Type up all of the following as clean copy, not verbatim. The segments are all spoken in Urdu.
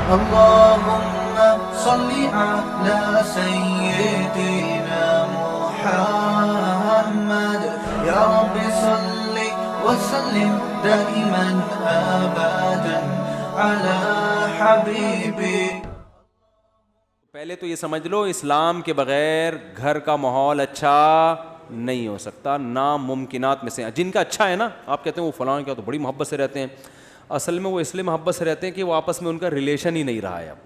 اللهم صل على سيدنا محمد يا رب صل وسلم دائما ابدا على حبيبي. پہلے تو یہ سمجھ لو اسلام کے بغیر گھر کا ماحول اچھا نہیں ہو سکتا. ناممکنات میں سے جن کا اچھا ہے نا, آپ کہتے ہیں وہ فلاں کیا تو بڑی محبت سے رہتے ہیں, اصل میں وہ اس لیے محبت سے رہتے ہیں کہ وہ آپس میں ان کا ریلیشن ہی نہیں رہا ہے. اب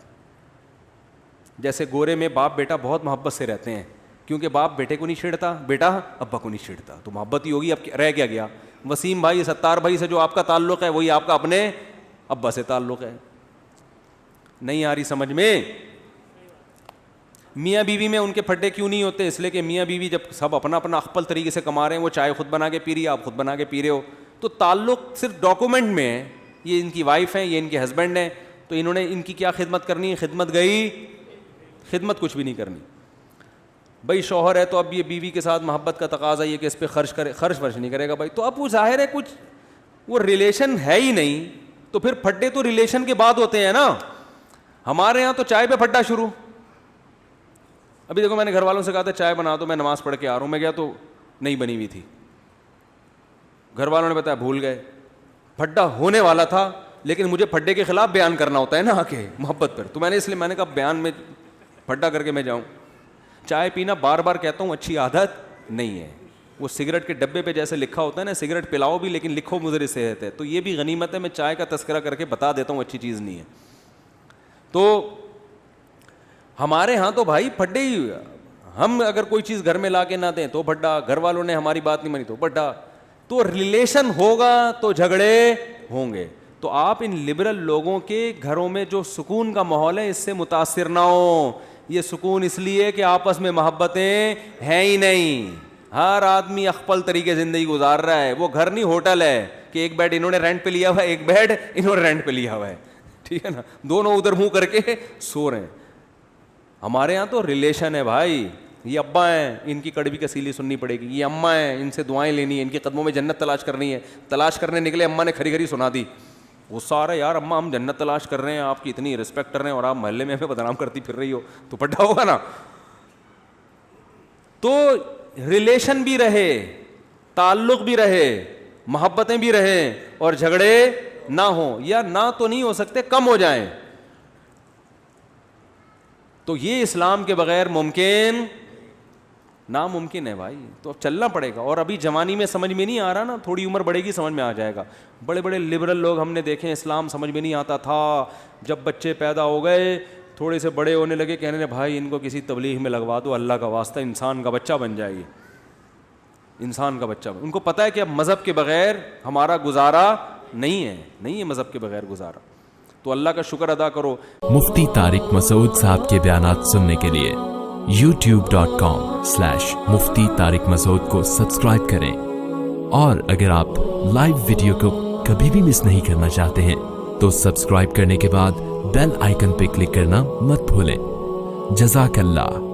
جیسے گورے میں باپ بیٹا بہت محبت سے رہتے ہیں کیونکہ باپ بیٹے کو نہیں چھیڑتا, بیٹا ابا کو نہیں چھیڑتا, تو محبت ہی ہوگی. اب رہ کیا گیا؟ وسیم بھائی ستار بھائی سے جو آپ کا تعلق ہے وہی آپ کا اپنے ابا سے تعلق ہے. نہیں آ رہی سمجھ میں؟ میاں بیوی میں ان کے پھڈے کیوں نہیں ہوتے؟ اس لیے کہ میاں بیوی جب سب اپنا اپنا اخپل طریقے سے کما رہے ہیں, وہ چائے خود بنا کے پی رہی ہے, آپ خود بنا کے پی رہے ہو, تو تعلق صرف ڈاکومنٹ میں ہے. یہ ان کی وائف ہیں, یہ ان کے ہسبینڈ ہیں, تو انہوں نے ان کی کیا خدمت کرنی ہے؟ خدمت گئی, خدمت کچھ بھی نہیں کرنی. بھائی شوہر ہے تو اب یہ بیوی کے ساتھ محبت کا تقاضا یہ کہ اس پہ خرچ کرے, خرچ ورچ نہیں کرے گا بھائی, تو اب وہ ظاہر ہے کچھ وہ ریلیشن ہے ہی نہیں. تو پھر پھڈے تو ریلیشن کے بعد ہوتے ہیں نا. ہمارے یہاں تو چائے پہ پھڈا شروع. ابھی دیکھو میں نے گھر والوں سے کہا تھا چائے بنا دو, میں نماز پڑھ کے آ رہا ہوں, میں گیا تو نہیں بنی ہوئی تھی. گھر والوں نے بتایا بھول گئے. پھڈا ہونے والا تھا لیکن مجھے پھڈے کے خلاف بیان کرنا ہوتا ہے نا آ کے محبت پر, تو میں نے اس لیے میں نے کہا بیان میں پھڈا کر کے میں جاؤں. چائے پینا بار بار کہتا ہوں اچھی عادت نہیں ہے. وہ سگریٹ کے ڈبے پہ جیسے لکھا ہوتا ہے نا, سگریٹ پلاؤ بھی لیکن لکھو مضر صحت ہے, تو یہ بھی غنیمت ہے. میں چائے کا تذکرہ کر کے بتا دیتا ہوں اچھی چیز نہیں ہے. تو ہمارے ہاں تو بھائی پھڈے ہی, ہم اگر کوئی چیز گھر میں لا کے نہ دیں تو پھڈا, گھر والوں نے ہماری بات نہیں مانی تو پھڈا. تو ریلیشن ہوگا تو جھگڑے ہوں گے. تو آپ ان لبرل لوگوں کے گھروں میں جو سکون کا ماحول ہے اس سے متاثر نہ ہو. یہ سکون اس لیے کہ آپس میں محبتیں ہیں ہی نہیں. ہر آدمی اخپل طریقے زندگی گزار رہا ہے. وہ گھر نہیں ہوٹل ہے کہ ایک بیڈ انہوں نے رینٹ پہ لیا ہوا ہے, ایک بیڈ انہوں نے رینٹ پہ لیا ہوا ہے, ٹھیک ہے نا, دونوں ادھر منہ کر کے سو رہے ہیں. ہمارے یہاں تو ریلیشن ہے بھائی. یہ ابا ہیں, ان کی کڑوی کسیلی سننی پڑے گی. یہ اماں ہیں, ان سے دعائیں لینی ہے, ان کے قدموں میں جنت تلاش کرنی ہے. تلاش کرنے نکلے, اماں نے کھری کھری سنا دی. وہ سارا یار اماں ہم جنت تلاش کر رہے ہیں, آپ کی اتنی رسپیکٹ کر رہے ہیں اور آپ محلے میں ہمیں بدنام کرتی پھر رہی ہو, تو پھڈا ہوگا نا. تو ریلیشن بھی رہے, تعلق بھی رہے, محبتیں بھی رہیں اور جھگڑے نہ ہوں, یا نہ تو نہیں ہو سکتے, کم ہو جائیں. تو یہ اسلام کے بغیر ممکن ناممکن ہے بھائی. تو اب چلنا پڑے گا. اور ابھی جوانی میں سمجھ میں نہیں آ رہا نا, تھوڑی عمر بڑھے گی سمجھ میں آ جائے گا. بڑے بڑے لبرل لوگ ہم نے دیکھے, اسلام سمجھ میں نہیں آتا تھا, جب بچے پیدا ہو گئے تھوڑے سے بڑے ہونے لگے, کہنے لگے بھائی ان کو کسی تبلیغ میں لگوا دو, اللہ کا واسطہ انسان کا بچہ بن جائے گی, انسان کا بچہ. ان کو پتہ ہے کہ اب مذہب کے بغیر ہمارا گزارا نہیں ہے مذہب کے بغیر گزارا. تو اللہ کا شکر ادا کرو. مفتی طارق مسعود صاحب کے بیانات سننے کے لیے youtube.com/مفتی طارق مسعود کو سبسکرائب کریں, اور اگر آپ لائیو ویڈیو کو کبھی بھی مس نہیں کرنا چاہتے ہیں تو سبسکرائب کرنے کے بعد بیل آئیکن پہ کلک کرنا مت بھولیں. جزاک اللہ.